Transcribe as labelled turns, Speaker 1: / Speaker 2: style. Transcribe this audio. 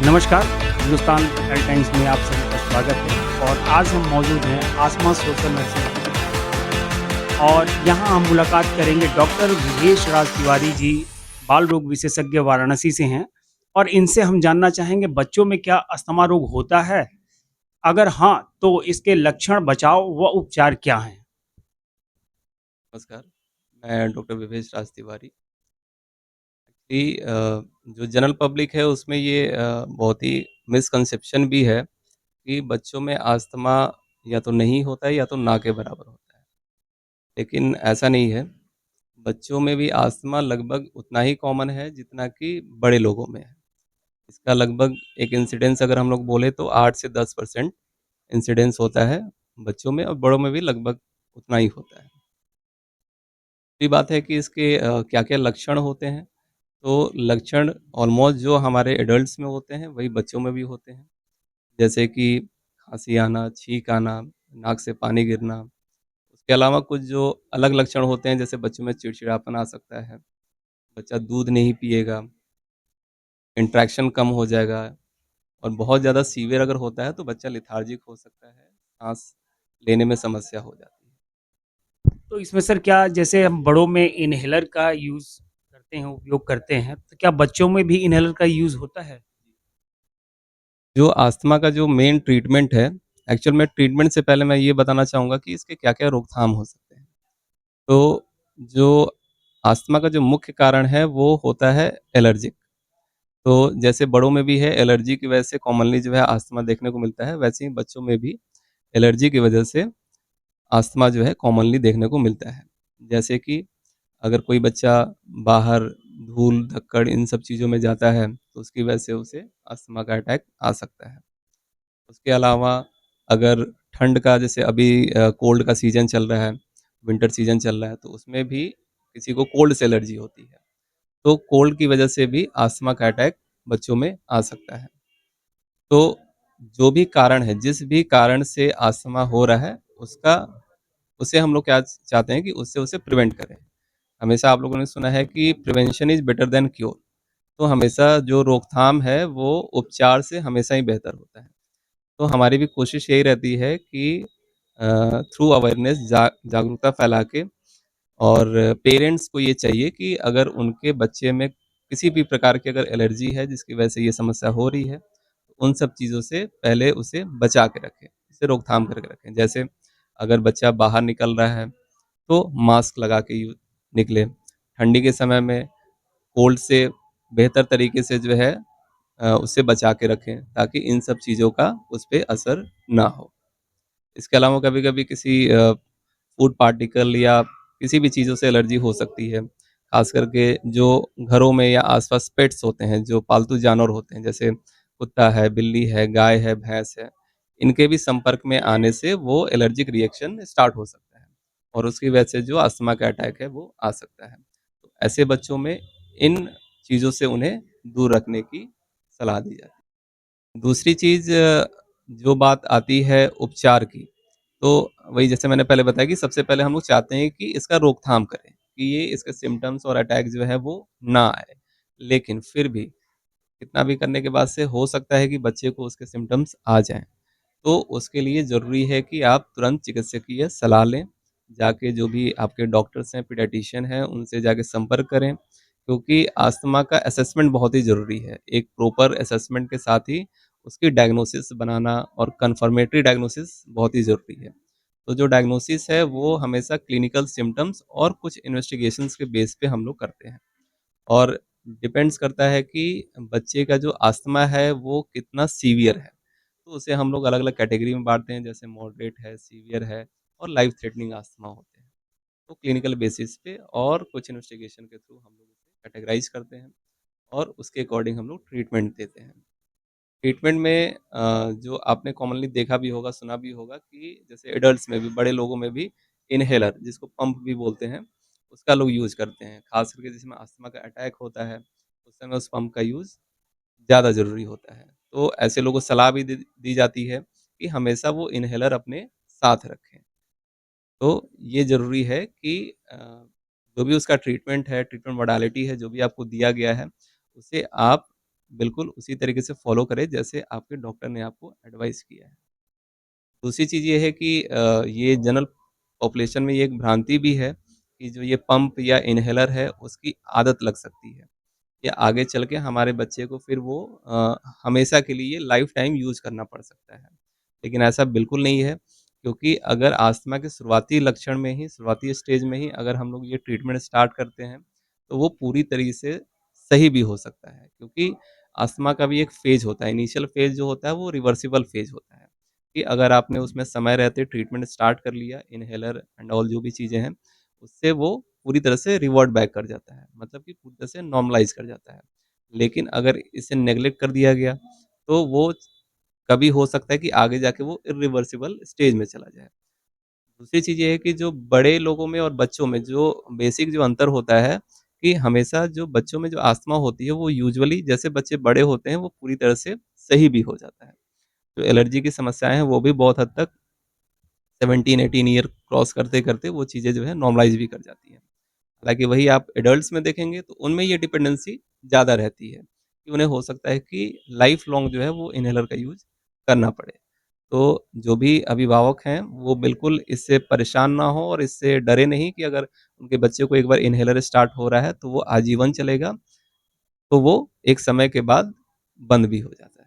Speaker 1: नमस्कार, Hindustan total times में आप सभी का स्वागत है और आज हम मौजूद हैं आसमा सोशल नर्सिंग और यहाँ हम मुलाकात करेंगे डॉक्टर विवेश राज तिवारी जी, बाल रोग विशेषज्ञ वाराणसी से हैं और इनसे हम जानना चाहेंगे बच्चों में क्या अस्थमा रोग होता है? अगर हाँ, तो इसके लक्षण, बचाव व उपचार क्या हैं?
Speaker 2: नमस्कार, मैं डॉक्टर विवेश राज तिवारी। जो जनरल पब्लिक है उसमें ये बहुत ही मिसकंसेप्शन भी है कि बच्चों में अस्थमा या तो नहीं होता है या तो ना के बराबर होता है। लेकिन ऐसा नहीं है, बच्चों में भी अस्थमा लगभग उतना ही कॉमन है जितना कि बड़े लोगों में है। इसका लगभग एक इंसिडेंस अगर हम लोग बोले तो 8 से 10% इंसिडेंस होता है बच्चों में और बड़ों में भी लगभग उतना ही होता है। दूसरी बात है कि इसके क्या-क्या लक्षण होते हैं? तो लक्षण ऑलमोस्ट जो हमारे एडल्ट्स में होते हैं, वही बच्चों में भी होते हैं। जैसे कि खाँसी आना, छींक आना, नाक से पानी गिरना। उसके अलावा कुछ जो अलग लक्षण होते हैं, जैसे बच्चों में चिड़चिड़ापन आ सकता है, बच्चा दूध नहीं पिएगा, इंटरेक्शन कम हो जाएगा और बहुत ज़्यादा सीवियर अगर होता है, तो बच्चा लेथार्जिक हो सकता है, साँस लेने में समस्या हो जाती है।
Speaker 1: तो इसमें सर क्या जैसे हम बड़ों में इन्हेलर का यूज़ करते हैं, उपयोग करते हैं, तो क्या बच्चों में भी इन्हेलर का यूज़ होता है?
Speaker 2: जो अस्थमा का जो मेन ट्रीटमेंट है, एक्चुअल में ट्रीटमेंट से पहले मैं ये बताना चाहूँगा कि इसके क्या-क्या रोकथाम हो सकते हैं। तो जो अस्थमा का जो मुख्य कारण है वो होता है एलर्जिक। तो जैसे बड़ों में भी है एलर्जी की वजह से कॉमनली जो है अस्थमा देखने को मिलता है, वैसे ही बच्चों में भी एलर्जी की वजह से अस्थमा जो है कॉमनली देखने को मिलता है। जैसे कि अगर कोई बच्चा बाहर धूल-धक्कड़ इन सब चीज़ों में जाता है, तो उसकी वजह से उसे अस्थमा का अटैक आ सकता है। उसके अलावा अगर ठंड का जैसे अभी कोल्ड का सीज़न चल रहा है, विंटर सीज़न चल रहा है, तो उसमें भी किसी को कोल्ड से एलर्जी होती है। तो कोल्ड की वजह से भी अस्थमा का अटैक बच्चों में आ सकता है। तो जो भी कारण है, जिस भी कारण से अस्थमा हो रहा है, उसका उसे हम लोग क्या चाहते हैं कि उससे उसे प्रिवेंट करें। हमेशा आप लोगों ने सुना है कि prevention is better than cure. तो हमेशा जो रोकथाम है, वो उपचार से हमेशा ही बेहतर होता है। तो हमारी भी कोशिश यही रहती है कि थ्रू अवेयरनेस जागरूकता फैला के और पेरेंट्स को ये चाहिए कि अगर उनके बच्चे में किसी भी प्रकार की अगर एलर्जी है जिसकी वजह से ये समस्या हो रही है, तो उन सब चीज़ों से पहले उसे बचा के रखें, उसे रोकथाम करके रखें। जैसे अगर बच्चा बाहर निकल रहा है, तो मास्क लगा के निकले। ठंडी के समय में कोल्ड से बेहतर तरीके से जो है उससे बचा के रखें, ताकि इन सब चीज़ों का उस पे असर ना हो। इसके अलावा कभी-कभी किसी फूड पार्टिकल या किसी भी चीज़ों से एलर्जी हो सकती है। ख़ास करके जो घरों में या आस-पास पेट्स होते हैं, जो पालतू जानवर होते हैं, जैसे कुत्ता है, बिल्ली है, गाय है, भैंस है, इनके भी संपर्क में आने से वो एलर्जिक रिएक्शन स्टार्ट हो सकता है और उसकी वजह से जो अस्थमा का अटैक है, वो आ सकता है। तो ऐसे बच्चों में इन चीज़ों से उन्हें दूर रखने की सलाह दी जाती है। दूसरी चीज़ जो बात आती है उपचार की, तो वही जैसे मैंने पहले बताया कि सबसे पहले हम लोग चाहते हैं कि इसका रोकथाम करें, कि ये इसके सिम्पटम्स और अटैक जो है वो ना आए। लेकिन फिर भी कितना भी करने के बाद से हो सकता है कि बच्चे को उसके सिम्पटम्स आ जाएँ। तो उसके लिए ज़रूरी है कि आप तुरंत चिकित्सकीय सलाह लें। जाके जो भी आपके डॉक्टर्स हैं, पीडियाट्रिशियन हैं, उनसे जाके संपर्क करें, क्योंकि अस्थमा का असेसमेंट बहुत ही ज़रूरी है। एक प्रॉपर असेसमेंट के साथ ही उसकी डायग्नोसिस बनाना और कन्फर्मेटरी डायग्नोसिस बहुत ही ज़रूरी है। तो जो डायग्नोसिस है वो हमेशा क्लिनिकल सिम्पटम्स और कुछ इन्वेस्टिगेशंस के बेस पे हम लोग करते हैं। और डिपेंड्स करता है कि बच्चे का जो अस्थमा है वो कितना सीवियर है। तो उसे हम लोग अलग-अलग कैटेगरी में बाँटते हैं, जैसे मॉडरेट है, सीवियर है और लाइफ थ्रेटनिंग अस्थमा होते हैं। तो क्लिनिकल बेसिस पे और कुछ इन्वेस्टिगेशन के थ्रू हम लोग उसे कैटेगराइज़ करते हैं और उसके अकॉर्डिंग हम लोग ट्रीटमेंट देते हैं। ट्रीटमेंट में जो आपने कॉमनली देखा भी होगा, सुना भी होगा कि जैसे एडल्ट्स में भी, बड़े लोगों में भी इन्हेलर जिसको पंप भी बोलते हैं, उसका लोग यूज़ करते हैं। ख़ास करके जिसमें अस्थमा का अटैक होता है, उस समय उस पंप का यूज़ ज़्यादा ज़रूरी होता है। तो ऐसे लोगों को सलाह भी दी दी जाती है कि हमेशा वो इन्हेलर अपने साथ रखें। तो ये ज़रूरी है कि जो भी उसका ट्रीटमेंट है, ट्रीटमेंट मोडालिटी है, जो भी आपको दिया गया है, उसे आप बिल्कुल उसी तरीके से फ़ॉलो करें जैसे आपके डॉक्टर ने आपको एडवाइस किया है। दूसरी चीज़ ये है कि ये जनरल पॉपुलेशन में ये एक भ्रांति भी है कि जो ये पंप या इन्हेलर है उसकी आदत लग सकती है। या आगे चल के हमारे बच्चे को फिर वो हमेशा के लिए लाइफ़ टाइम यूज़ करना पड़ सकता है। लेकिन ऐसा बिल्कुल नहीं है, क्योंकि अगर अस्थमा के शुरुआती लक्षण में ही, शुरुआती स्टेज में ही अगर हम लोग ये ट्रीटमेंट स्टार्ट करते हैं, तो वो पूरी तरीके से सही भी हो सकता है। क्योंकि अस्थमा का भी एक फ़ेज़ होता है, इनिशियल फ़ेज़ जो होता है वो रिवर्सिबल फ़ेज़ होता है, कि अगर आपने उसमें समय रहते ट्रीटमेंट स्टार्ट कर लिया, इन्हेलर एंड ऑल जो भी चीज़ें हैं, उससे वो पूरी तरह से रिवर्ट बैक कर जाता है, मतलब कि पूरी तरह से नॉर्मलाइज़ कर जाता है। लेकिन अगर इसे नेग्लेक्ट कर दिया गया, तो वो कभी हो सकता है कि आगे जाके वो इर्रिवर्सिबल स्टेज में चला जाए। दूसरी चीज़ ये है कि जो बड़े लोगों में और बच्चों में जो बेसिक जो अंतर होता है, कि हमेशा जो बच्चों में जो अस्थमा होती है, वो यूजुअली जैसे बच्चे बड़े होते हैं, वो पूरी तरह से सही भी हो जाता है। जो एलर्जी की समस्याएँ हैं, वो भी बहुत हद तक 17-18 ईयर क्रॉस करते-करते वो चीज़ें जो है नॉर्मलाइज़ भी कर जाती हैं। हालाँकि वही आप एडल्ट्स में देखेंगे तो उनमें ये डिपेंडेंसी ज़्यादा रहती है, कि उन्हें हो सकता है कि लाइफ़ लॉन्ग जो है वो इन्हेलर का यूज़ करना पड़े। तो जो भी अभिभावक हैं, वो बिल्कुल इससे परेशान ना हों और इससे डरे नहीं कि अगर उनके बच्चे को एक बार इन्हेलर स्टार्ट हो रहा है, तो वो आजीवन चलेगा, तो वो एक समय के बाद बंद भी हो जाता है।